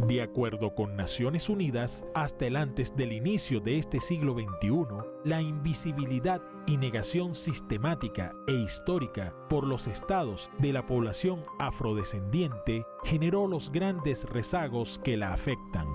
De acuerdo con Naciones Unidas, hasta el antes del inicio de este siglo XXI, la invisibilidad y negación sistemática e histórica por los estados de la población afrodescendiente generó los grandes rezagos que la afectan.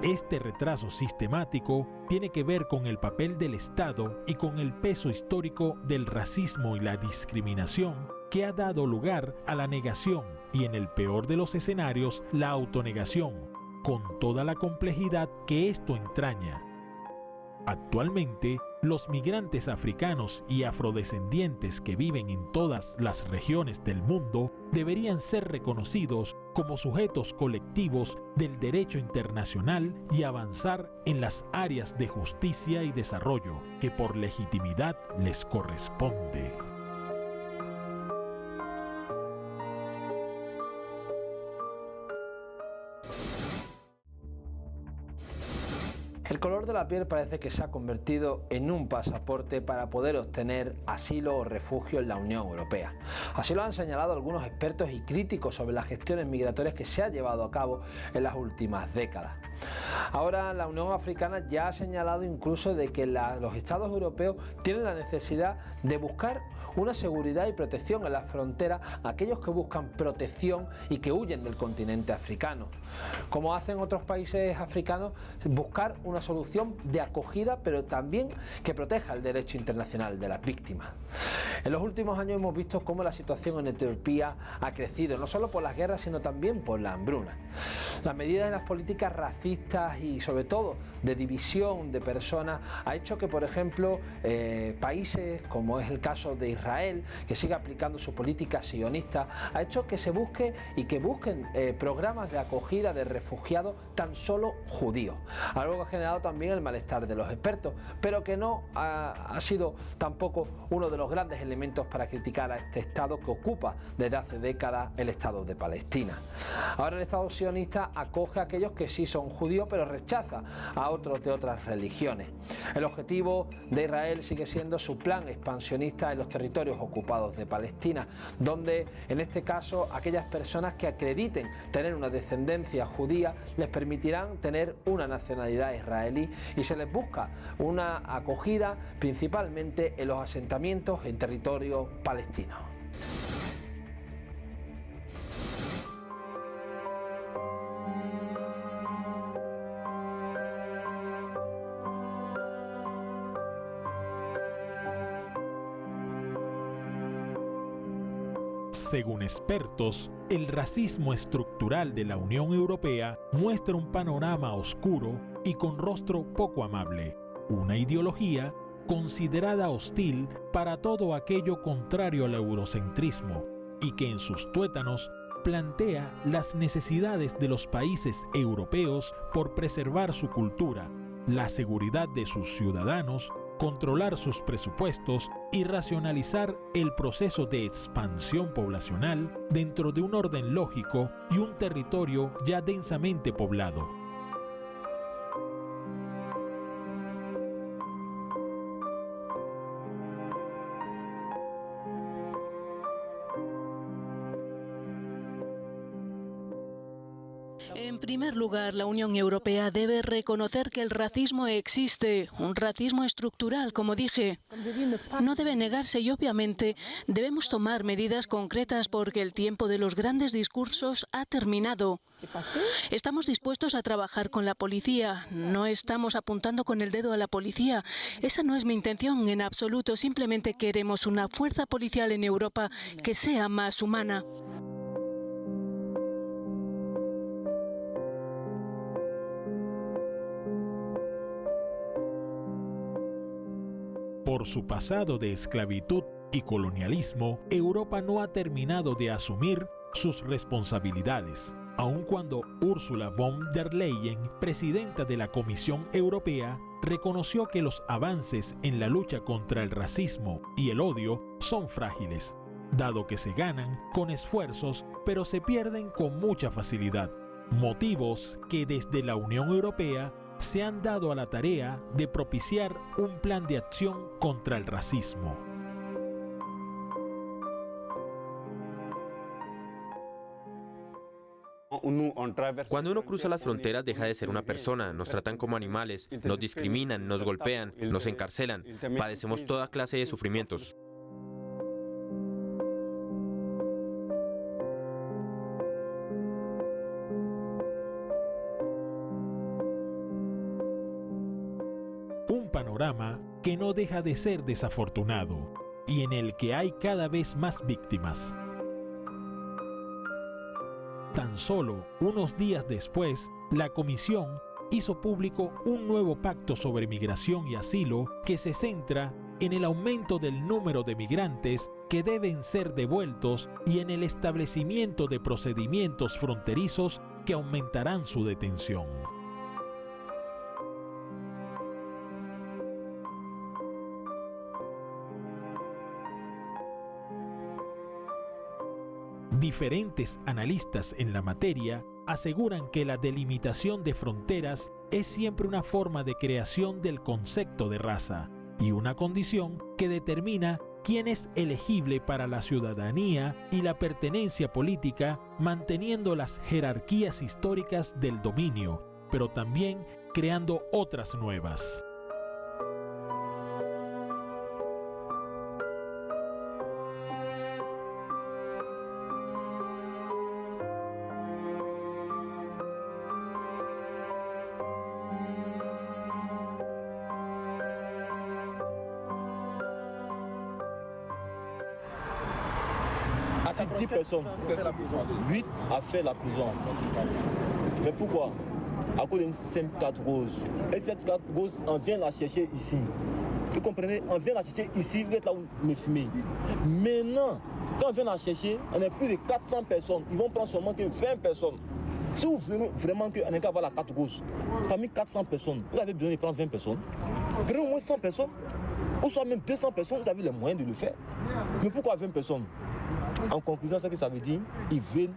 Este retraso sistemático tiene que ver con el papel del Estado y con el peso histórico del racismo y la discriminación que ha dado lugar a la negación y, en el peor de los escenarios, la autonegación, con toda la complejidad que esto entraña. Actualmente, los migrantes africanos y afrodescendientes que viven en todas las regiones del mundo deberían ser reconocidos como sujetos colectivos del derecho internacional y avanzar en las áreas de justicia y desarrollo que por legitimidad les corresponde. El color de la piel parece que se ha convertido en un pasaporte para poder obtener asilo o refugio en la Unión Europea. Así lo han señalado algunos expertos y críticos sobre las gestiones migratorias que se han llevado a cabo en las últimas décadas. Ahora la Unión Africana ya ha señalado incluso de que los Estados europeos tienen la necesidad de buscar una seguridad y protección en la frontera a aquellos que buscan protección y que huyen del continente africano. Como hacen otros países africanos, buscar una solución de acogida, pero también que proteja el derecho internacional de las víctimas. En los últimos años hemos visto cómo la situación en Etiopía ha crecido, no solo por las guerras, sino también por la hambruna. Las medidas de las políticas racistas y sobre todo de división de personas ha hecho que, por ejemplo, países como es el caso de Israel, que sigue aplicando su política sionista, ha hecho que se busque y que busquen programas de acogida de refugiados tan solo judíos. Algo que ha generado también el malestar de los expertos, pero que no ha sido tampoco uno de los grandes elementos para criticar a este Estado que ocupa desde hace décadas el Estado de Palestina. Ahora el Estado sionista acoge a aquellos que sí son judíos, pero rechaza a otros de otras religiones. El objetivo de Israel sigue siendo su plan expansionista en los territorios ocupados de Palestina, donde en este caso aquellas personas que acrediten tener una descendencia judía les permitirán tener una nacionalidad israelí y se les busca una acogida principalmente en los asentamientos en territorio palestino. Según expertos, el racismo estructural de la Unión Europea muestra un panorama oscuro y con rostro poco amable, una ideología considerada hostil para todo aquello contrario al eurocentrismo y que en sus tuétanos plantea las necesidades de los países europeos por preservar su cultura, la seguridad de sus ciudadanos, controlar sus presupuestos y racionalizar el proceso de expansión poblacional dentro de un orden lógico y un territorio ya densamente poblado. En primer lugar, la Unión Europea debe reconocer que el racismo existe, un racismo estructural, como dije. No debe negarse y obviamente debemos tomar medidas concretas porque el tiempo de los grandes discursos ha terminado. Estamos dispuestos a trabajar con la policía, no estamos apuntando con el dedo a la policía. Esa no es mi intención en absoluto, simplemente queremos una fuerza policial en Europa que sea más humana. Por su pasado de esclavitud y colonialismo, Europa no ha terminado de asumir sus responsabilidades, aun cuando Ursula von der Leyen, presidenta de la Comisión Europea, reconoció que los avances en la lucha contra el racismo y el odio son frágiles, dado que se ganan con esfuerzos, pero se pierden con mucha facilidad, motivos que desde la Unión Europea se han dado a la tarea de propiciar un plan de acción contra el racismo. Cuando uno cruza las fronteras deja de ser una persona, nos tratan como animales, nos discriminan, nos golpean, nos encarcelan, padecemos toda clase de sufrimientos. Un panorama que no deja de ser desafortunado y en el que hay cada vez más víctimas. Tan solo unos días después, la Comisión hizo público un nuevo pacto sobre migración y asilo que se centra en el aumento del número de migrantes que deben ser devueltos y en el establecimiento de procedimientos fronterizos que aumentarán su detención. Diferentes analistas en la materia aseguran que la delimitación de fronteras es siempre una forma de creación del concepto de raza y una condición que determina quién es elegible para la ciudadanía y la pertenencia política, manteniendo las jerarquías históricas del dominio, pero también creando otras nuevas. Si 10 personnes, 8 a fait la prison. Mais pourquoi? À cause d'une simple carte rose. Et cette carte rose, on vient la chercher ici. Vous comprenez? On vient la chercher ici, vous êtes là où me filmez. Maintenant, quand on vient la chercher, on est plus de 400 personnes. Ils vont prendre seulement que 20 personnes. Si vous voulez vraiment qu'on ait qu'à avoir la carte rose, parmi 400 personnes, vous avez besoin de prendre 20 personnes. Prenez au moins 100 personnes, ou soit même 200 personnes, vous avez les moyens de le faire. Mais pourquoi 20 personnes? En conclusion, ce que ça veut dire, ils veulent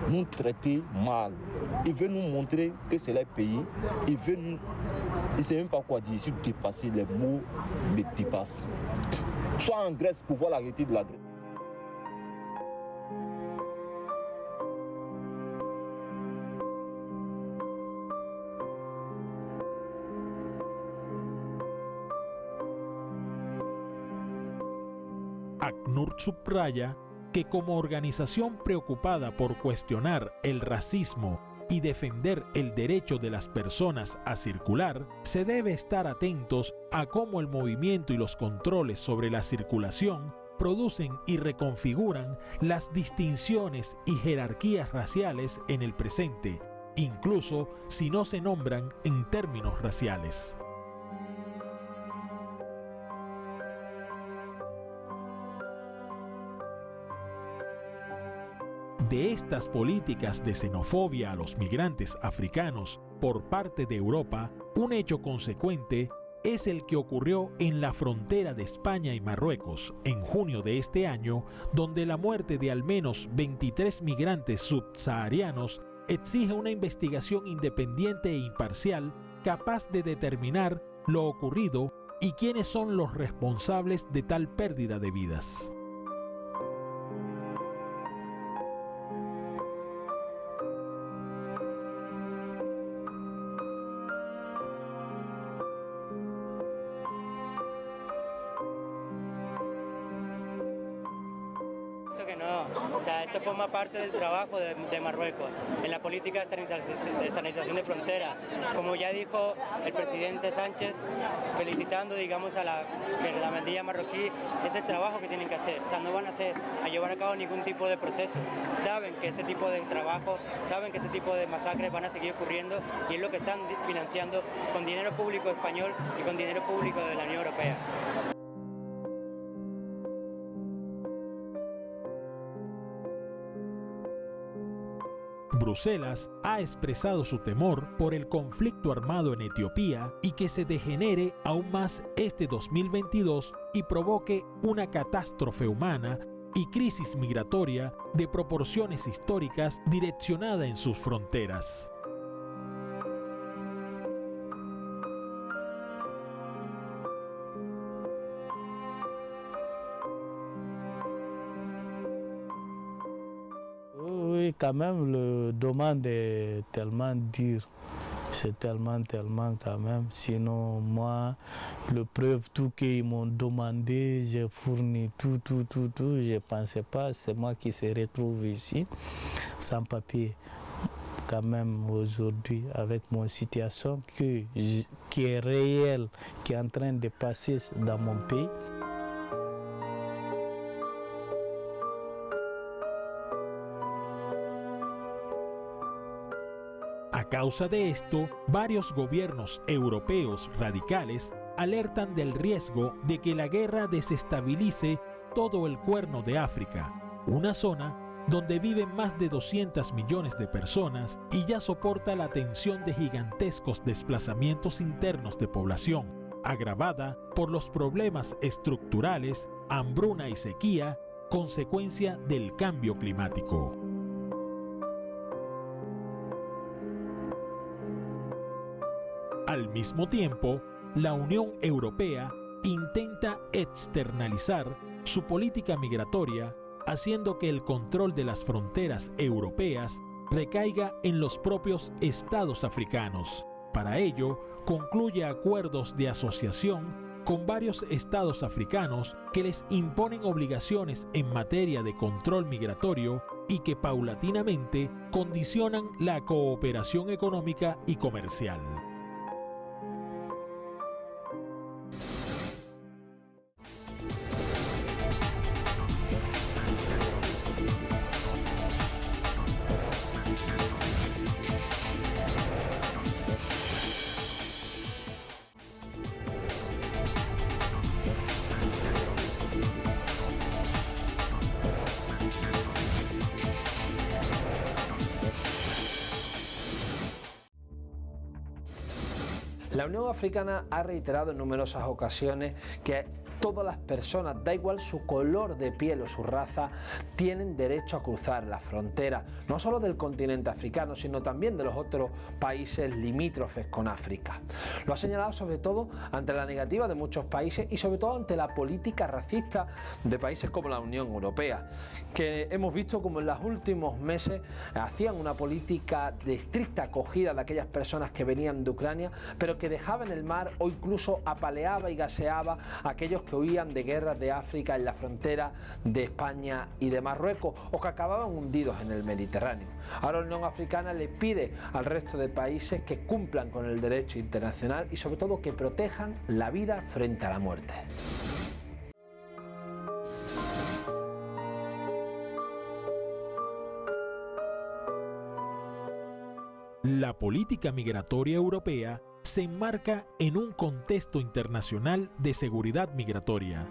nous traiter mal. Ils veulent nous montrer que c'est leur pays. Ils veulent nous... Ils ne savent même pas quoi dire. Si dépasser les mots, les dépassent. Soit en Grèce pour voir la réalité de la Grèce. ACNUR subraya que como organización preocupada por cuestionar el racismo y defender el derecho de las personas a circular, se debe estar atentos a cómo el movimiento y los controles sobre la circulación producen y reconfiguran las distinciones y jerarquías raciales en el presente, incluso si no se nombran en términos raciales. De estas políticas de xenofobia a los migrantes africanos por parte de Europa, un hecho consecuente es el que ocurrió en la frontera de España y Marruecos en junio de este año, donde la muerte de al menos 23 migrantes subsaharianos exige una investigación independiente e imparcial capaz de determinar lo ocurrido y quiénes son los responsables de tal pérdida de vidas. Que no, o sea, esto forma parte del trabajo de Marruecos en la política de estabilización de frontera. Como ya dijo el presidente Sánchez, felicitando, digamos, a la mandilla marroquí, es el trabajo que tienen que hacer. O sea, no van a llevar a cabo ningún tipo de proceso. Saben que este tipo de trabajo, saben que este tipo de masacres van a seguir ocurriendo y es lo que están financiando con dinero público español y con dinero público de la Unión Europea. Bruselas ha expresado su temor por el conflicto armado en Etiopía y que se degenere aún más este 2022 y provoque una catástrofe humana y crisis migratoria de proporciones históricas direccionada en sus fronteras. Oui, quand même, le demande est tellement dur. C'est tellement quand même. Sinon, moi, le preuve, tout qu'ils m'ont demandé, j'ai fourni tout. Je ne pensais pas, c'est moi qui se retrouve ici, sans papier. Quand même, aujourd'hui, avec mon situation qui est réelle, qui est en train de passer dans mon pays. A causa de esto, varios gobiernos europeos radicales alertan del riesgo de que la guerra desestabilice todo el Cuerno de África, una zona donde viven más de 200 millones de personas y ya soporta la tensión de gigantescos desplazamientos internos de población, agravada por los problemas estructurales, hambruna y sequía, consecuencia del cambio climático. Al mismo tiempo, la Unión Europea intenta externalizar su política migratoria, haciendo que el control de las fronteras europeas recaiga en los propios estados africanos. Para ello, concluye acuerdos de asociación con varios estados africanos que les imponen obligaciones en materia de control migratorio y que paulatinamente condicionan la cooperación económica y comercial. La Unión Africana ha reiterado en numerosas ocasiones que todas las personas, da igual su color de piel o su raza, tienen derecho a cruzar la frontera, no solo del continente africano, sino también de los otros países limítrofes con África. Lo ha señalado sobre todo ante la negativa de muchos países y sobre todo ante la política racista de países como la Unión Europea, que hemos visto como en los últimos meses hacían una política de estricta acogida de aquellas personas que venían de Ucrania, pero que dejaba en el mar o incluso apaleaba y gaseaba a aquellos que huían de guerras de África en la frontera de España y de Marruecos o que acababan hundidos en el Mediterráneo. Ahora la Unión Africana le pide al resto de países que cumplan con el derecho internacional y sobre todo que protejan la vida frente a la muerte. La política migratoria europea se enmarca en un contexto internacional de seguridad migratoria.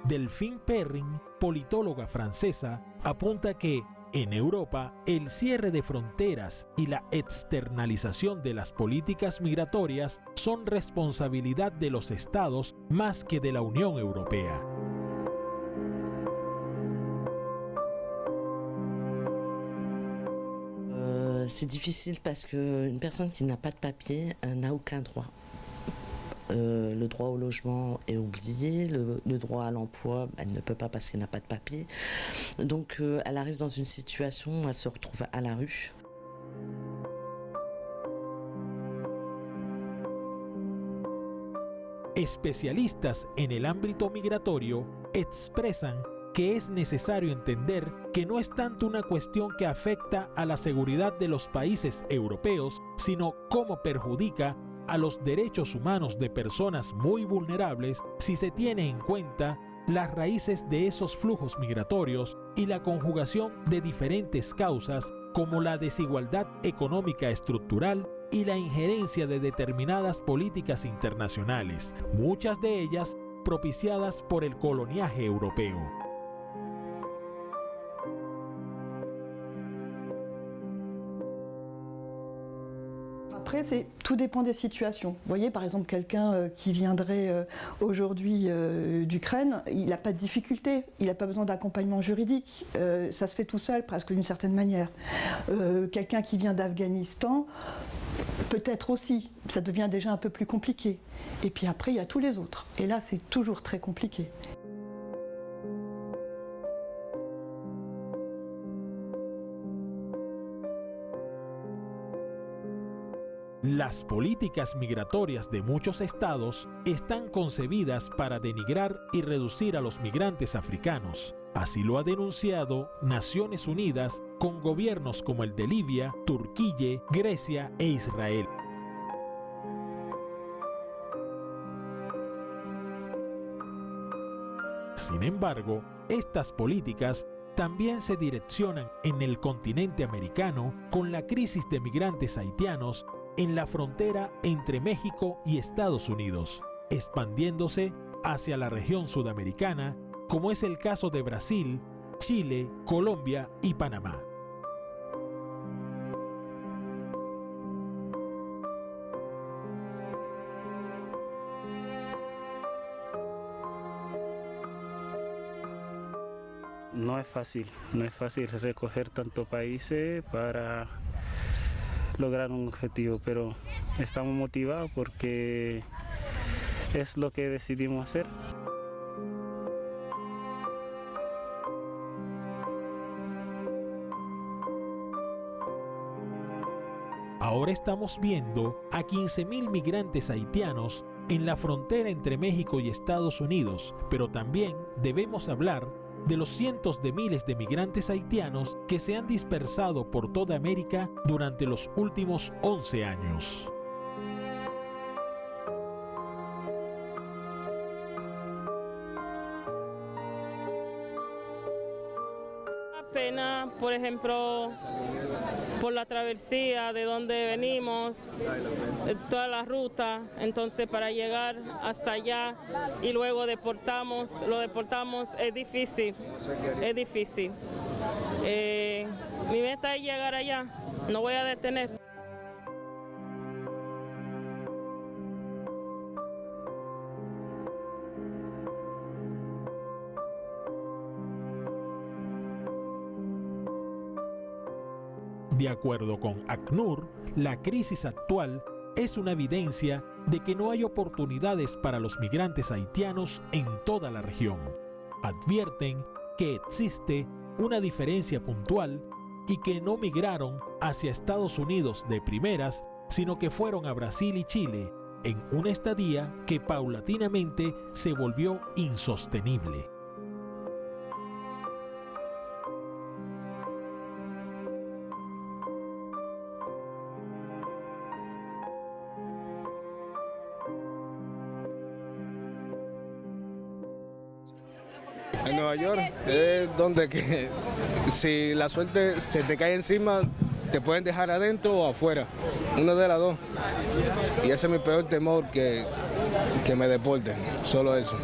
Delphine Perrin, politóloga francesa, apunta que en Europa el cierre de fronteras y la externalización de las políticas migratorias son responsabilidad de los estados más que de la Unión Europea. C'est difficile parce qu'une personne qui n'a pas de papier n'a aucun droit. Le droit au logement est oublié, le droit à l'emploi, elle ne peut pas parce qu'elle n'a pas de papier. Donc elle arrive dans une situation où elle se retrouve à la rue. Especialistas en el ámbito migratorio expresan que es necesario entender que no es tanto una cuestión que afecta a la seguridad de los países europeos, sino cómo perjudica a los derechos humanos de personas muy vulnerables si se tiene en cuenta las raíces de esos flujos migratorios y la conjugación de diferentes causas como la desigualdad económica estructural y la injerencia de determinadas políticas internacionales, muchas de ellas propiciadas por el coloniaje europeo. Après, tout dépend des situations. Vous voyez, par exemple, quelqu'un qui viendrait aujourd'hui d'Ukraine, il n'a pas de difficulté, il n'a pas besoin d'accompagnement juridique. Ça se fait tout seul, presque d'une certaine manière. Quelqu'un qui vient d'Afghanistan, peut-être aussi, ça devient déjà un peu plus compliqué. Et puis après, il y a tous les autres. Et là, c'est toujours très compliqué. Las políticas migratorias de muchos estados están concebidas para denigrar y reducir a los migrantes africanos. Así lo ha denunciado Naciones Unidas con gobiernos como el de Libia, Turquía, Grecia e Israel. Sin embargo, estas políticas también se direccionan en el continente americano con la crisis de migrantes haitianos en la frontera entre México y Estados Unidos, expandiéndose hacia la región sudamericana, como es el caso de Brasil, Chile, Colombia y Panamá. No es fácil recoger tantos países para lograr un objetivo, pero estamos motivados porque es lo que decidimos hacer. Ahora estamos viendo a 15.000 migrantes haitianos en la frontera entre México y Estados Unidos, pero también debemos hablar de los cientos de miles de migrantes haitianos que se han dispersado por toda América durante los últimos 11 años. Pena, por ejemplo, por la travesía de donde venimos, toda la ruta, entonces para llegar hasta allá y luego lo deportamos, es difícil. Mi meta es llegar allá, no voy a detener. De acuerdo con ACNUR, la crisis actual es una evidencia de que no hay oportunidades para los migrantes haitianos en toda la región. Advierten que existe una diferencia puntual y que no migraron hacia Estados Unidos de primeras, sino que fueron a Brasil y Chile en una estadía que paulatinamente se volvió insostenible. En Nueva York es donde que si la suerte se te cae encima, te pueden dejar adentro o afuera, una de las dos. Y ese es mi peor temor, que me deporten, solo eso.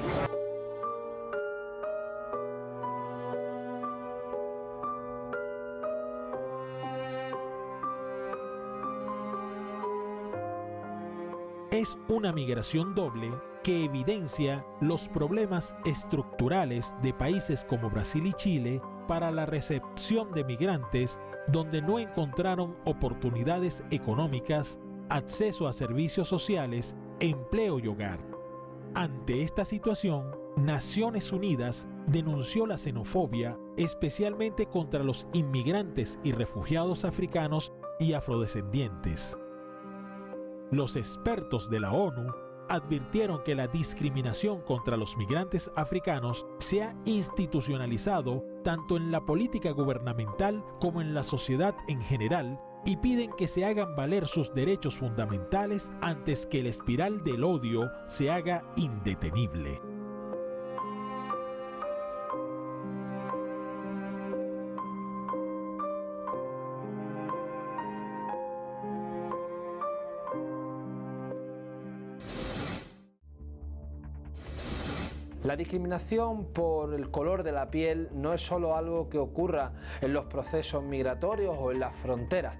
Es una migración doble que evidencia los problemas estructurales de países como Brasil y Chile para la recepción de migrantes, donde no encontraron oportunidades económicas, acceso a servicios sociales, empleo y hogar. Ante esta situación, Naciones Unidas denunció la xenofobia, especialmente contra los inmigrantes y refugiados africanos y afrodescendientes. Los expertos de la ONU advirtieron que la discriminación contra los migrantes africanos se ha institucionalizado tanto en la política gubernamental como en la sociedad en general y piden que se hagan valer sus derechos fundamentales antes que la espiral del odio se haga indetenible. La discriminación por el color de la piel no es solo algo que ocurra en los procesos migratorios o en las fronteras.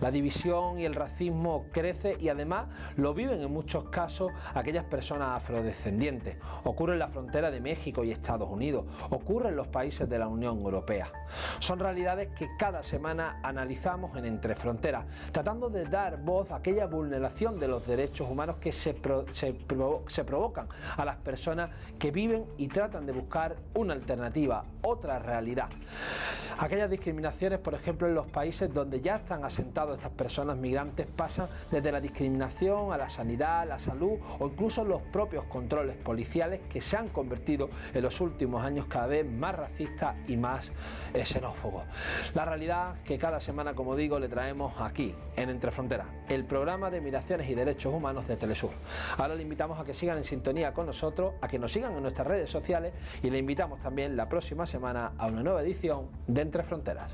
La división y el racismo crece y además lo viven en muchos casos aquellas personas afrodescendientes. Ocurre en la frontera de México y Estados Unidos, ocurre en los países de la Unión Europea. Son realidades que cada semana analizamos en Entre Fronteras, tratando de dar voz a aquella vulneración de los derechos humanos que se provocan a las personas que viven viven y tratan de buscar una alternativa, otra realidad. Aquellas discriminaciones, por ejemplo, en los países donde ya están asentados estas personas migrantes, pasan desde la discriminación a la sanidad, la salud o incluso los propios controles policiales, que se han convertido en los últimos años cada vez más racistas y más xenófobos. La realidad que cada semana, como digo, le traemos aquí, en Entre Fronteras, el programa de Migraciones y Derechos Humanos de Telesur. Ahora le invitamos a que sigan en sintonía con nosotros, a que nos sigan en nuestras redes sociales y le invitamos también la próxima semana a una nueva edición de Entre Fronteras.